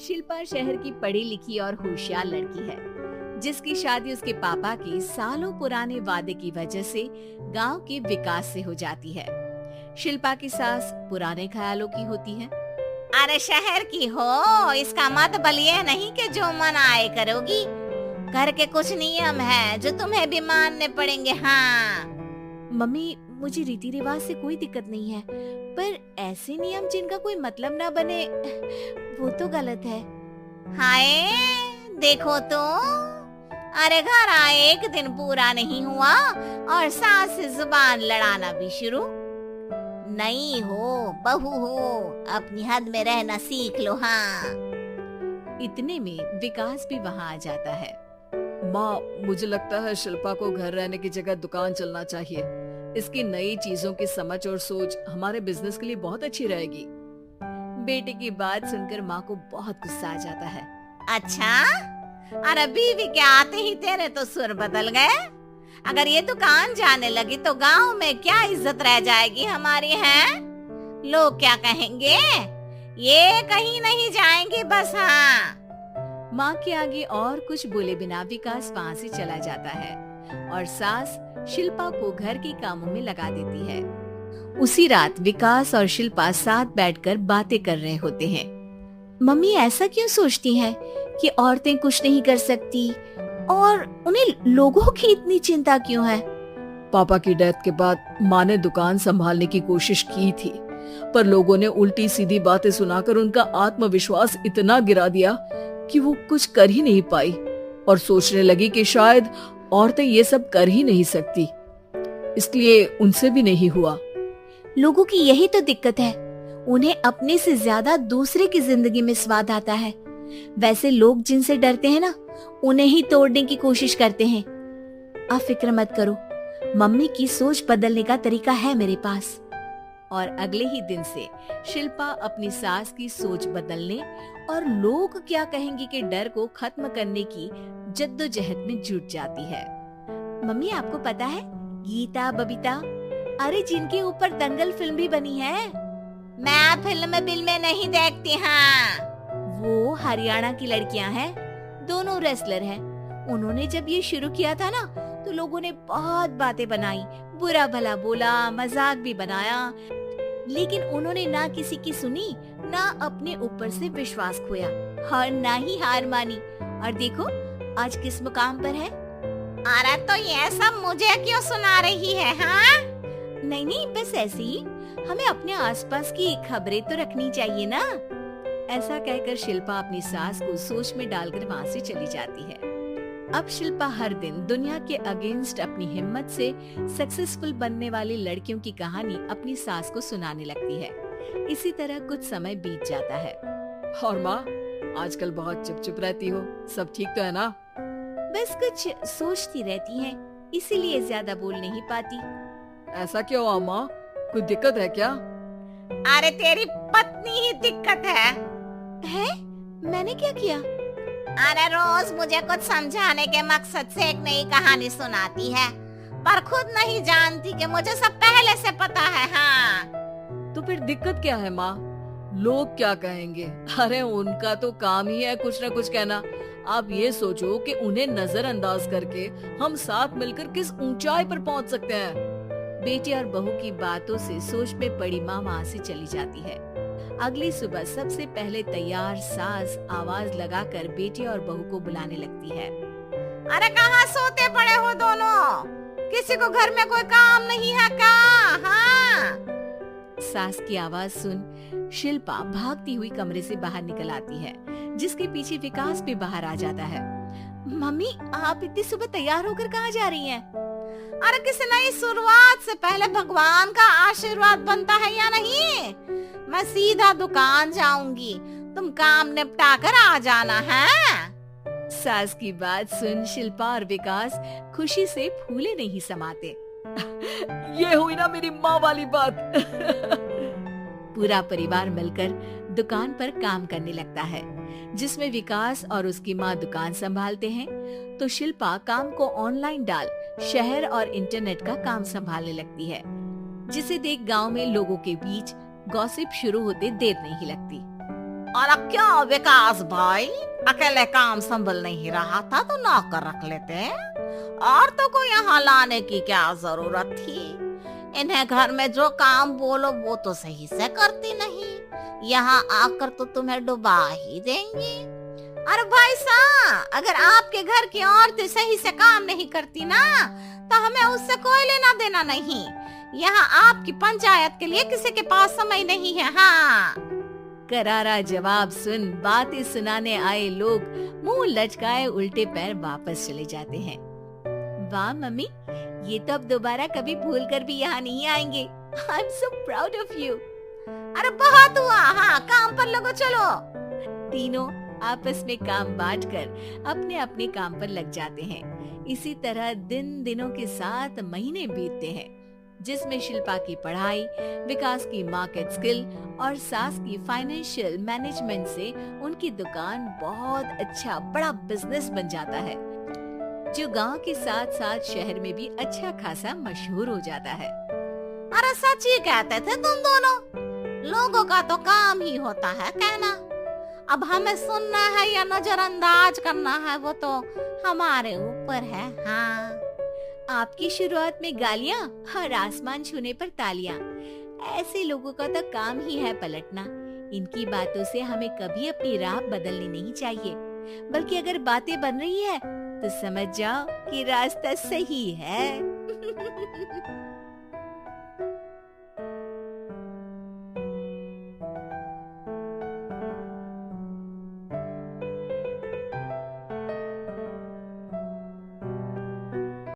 शिल्पा शहर की पढ़ी लिखी और होशियार लड़की है, जिसकी शादी उसके पापा के सालों पुराने वादे की वजह से गांव के विकास से हो जाती है। शिल्पा की सास पुराने ख्यालों की होती है। अरे शहर की हो, इसका मतलब ये नहीं कि जो मन आए करोगी। घर के कुछ नियम है जो तुम्हें भी मानने पड़ेंगे। हाँ मम्मी, मुझे रीति रिवाज से कोई दिक्कत नहीं है, पर ऐसे नियम जिनका कोई मतलब ना बने वो तो गलत है। हाय देखो तो, अरे घर आए एक दिन पूरा नहीं हुआ और सास से जुबान लड़ाना भी शुरू। नहीं हो, बहू हो, अपनी हद में रहना सीख लो। हाँ इतने में विकास भी वहाँ आ जाता है। माँ, मुझे लगता है शिल्पा को घर रहने की जगह दुकान चलना चाहिए। इसकी नई चीजों की समझ और सोच हमारे बिजनेस के लिए बहुत अच्छी रहेगी। बेटे की बात सुनकर माँ को बहुत गुस्सा आ जाता है। अच्छा, अरे बीवी के आते ही तेरे तो सुर बदल गए। अगर ये दुकान जाने लगी तो गांव में क्या इज्जत रह जाएगी हमारी। है लोग क्या कहेंगे, ये कहीं नहीं जाएंगे बस। हाँ माँ के आगे और कुछ बोले बिना विकास वहाँ से चला जाता है और सास शिल्पा को घर के कामों में लगा देती है। उसी रात विकास और शिल्पा साथ बैठकर बातें कर रहे होते हैं। मम्मी ऐसा क्यों सोचती हैं कि औरतें कुछ नहीं कर सकती और उन्हें लोगों की इतनी चिंता क्यों है? पापा की डेथ के बाद माँ ने दुकान संभालने की कोशिश की थी, पर लोगों ने उल्टी सीधी बातें सुनाकर उनका आत्मविश्वास इतना गिरा दिया कि वो कुछ कर ही नहीं पाई और सोचने लगी कि शायद औरतें ये सब कर ही नहीं सकती, इसलिए उनसे भी नहीं हुआ। लोगों की यही तो दिक्कत है, उन्हें अपने से ज्यादा दूसरे की जिंदगी में स्वाद आता है। वैसे लोग जिनसे डरते हैं ना, उन्हें ही तोड़ने की कोशिश करते हैं। आप फिक्र मत करो, मम्मी की सोच बदलने का तरीका है मेरे पास। और अगले ही दिन से शिल्पा अपनी सास की सोच बदलने और लोग क्या कहेंगे के डर को खत्म करने की जद्दोजहद में जुट जाती है। मम्मी, आपको पता है गीता, बबीता, अरे जिनके ऊपर दंगल फिल्म भी बनी है। मैं फिल्म बिल में नहीं देखती। हाँ वो हरियाणा की लड़कियां हैं, दोनों रेसलर हैं। उन्होंने जब ये शुरू किया था ना, तो लोगों ने बहुत बातें बनाई, बुरा भला बोला, मजाक भी बनाया, लेकिन उन्होंने ना किसी की सुनी, ना अपने ऊपर से विश्वास खोया और ना ही हार मानी। और देखो आज किस मुकाम पर है। अरे तो ये सब मुझे क्यों सुना रही है? हाँ नहीं, बस ऐसे ही हमें अपने आसपास की खबरें तो रखनी चाहिए ना। ऐसा कहकर शिल्पा अपनी सास को सोच में डालकर वहाँ से चली जाती है। अब शिल्पा हर दिन दुनिया के अगेंस्ट अपनी हिम्मत से सक्सेसफुल बनने वाली लड़कियों की कहानी अपनी सास को सुनाने लगती है। इसी तरह कुछ समय बीत जाता है। और माँ, आजकल बहुत चुप रहती हो, सब ठीक तो है ना? बस कुछ सोचती रहती हैं, इसीलिए ज्यादा बोल नहीं पाती। ऐसा क्यों हुआ माँ, कोई दिक्कत है क्या? अरे तेरी पत्नी ही दिक्कत है। मैंने क्या किया? अरे रोज मुझे कुछ समझाने के मकसद से एक नई कहानी सुनाती है, पर खुद नहीं जानती कि मुझे सब पहले से पता है। हाँ तो फिर दिक्कत क्या है माँ? लोग क्या कहेंगे? अरे उनका तो काम ही है कुछ न कुछ कहना। आप ये सोचो कि उन्हें नजरअंदाज करके हम साथ मिलकर किस ऊंचाई पर पहुंच सकते हैं। बेटे और बहू की बातों से सोच में पड़ी माँ वहाँ से चली जाती है। अगली सुबह सबसे पहले तैयार सास आवाज लगाकर बेटे और बहू को बुलाने लगती है। अरे कहाँ सोते पड़े हो दोनों? किसी को घर में कोई काम नहीं है क्या? हाँ सास की आवाज सुन शिल्पा भागती हुई कमरे से बाहर निकल आती है, जिसके पीछे विकास भी बाहर आ जाता है। मम्मी, आप इतनी सुबह तैयार होकर कहाँ जा रही हैं? अरे किसी नई शुरुआत से पहले भगवान का आशीर्वाद बनता है या नहीं? मैं सीधा दुकान जाऊंगी, तुम काम निपटा कर आ जाना है। सास की बात सुन शिल्पा और विकास खुशी से फूले नहीं समाते। ये हुई ना मेरी माँ वाली बात। पूरा परिवार मिलकर दुकान पर काम करने लगता है, जिसमें विकास और उसकी माँ दुकान संभालते हैं, तो शिल्पा काम को ऑनलाइन डाल शहर और इंटरनेट का काम संभालने लगती है, जिसे देख गांव में लोगों के बीच गॉसिप शुरू होते देर नहीं लगती। और क्या विकास भाई, अकेले काम संभल नहीं रहा था तो नौकर रख लेते, और तो को यहाँ लाने की क्या जरूरत थी। इन्हें घर में जो काम बोलो वो तो सही से करती नहीं, यहाँ आकर तो तुम्हें डुबा ही देंगी। अरे भाई साहब, अगर आपके घर की औरतें सही से काम नहीं करती ना तो हमें उससे कोई लेना देना नहीं। यहाँ आपकी पंचायत के लिए किसी के पास समय नहीं है। हाँ, करारा जवाब सुन बातें सुनाने आए लोग मुंह लटकाए उल्टे पैर वापस चले जाते हैं। वाह मम्मी, ये तो अब दोबारा कभी भूल कर भी यहाँ नहीं आएंगे। I am so proud of you. अरे बहुत हुआ, हाँ काम पर लगो चलो। तीनों आपस में काम बांटकर अपने अपने काम पर लग जाते हैं। इसी तरह दिन दिनों के साथ महीने बीतते हैं, जिसमें शिल्पा की पढ़ाई, विकास की मार्केट स्किल और सास की फाइनेंशियल मैनेजमेंट से उनकी दुकान बहुत अच्छा बड़ा बिजनेस बन जाता है, जो गांव के साथ साथ शहर में भी अच्छा खासा मशहूर हो जाता है। अरे सच ही कहते थे तुम दोनों, लोगों का तो काम ही होता है कहना। अब हमें सुनना है या नजरअंदाज करना है वो तो हमारे ऊपर है। हाँ, आपकी शुरुआत में गालियाँ और आसमान छूने पर तालियां, ऐसे लोगों का तो काम ही है पलटना। इनकी बातों से हमें कभी अपनी राह बदलनी नहीं चाहिए, बल्कि अगर बातें बन रही है तो समझ जाओ कि रास्ता सही है।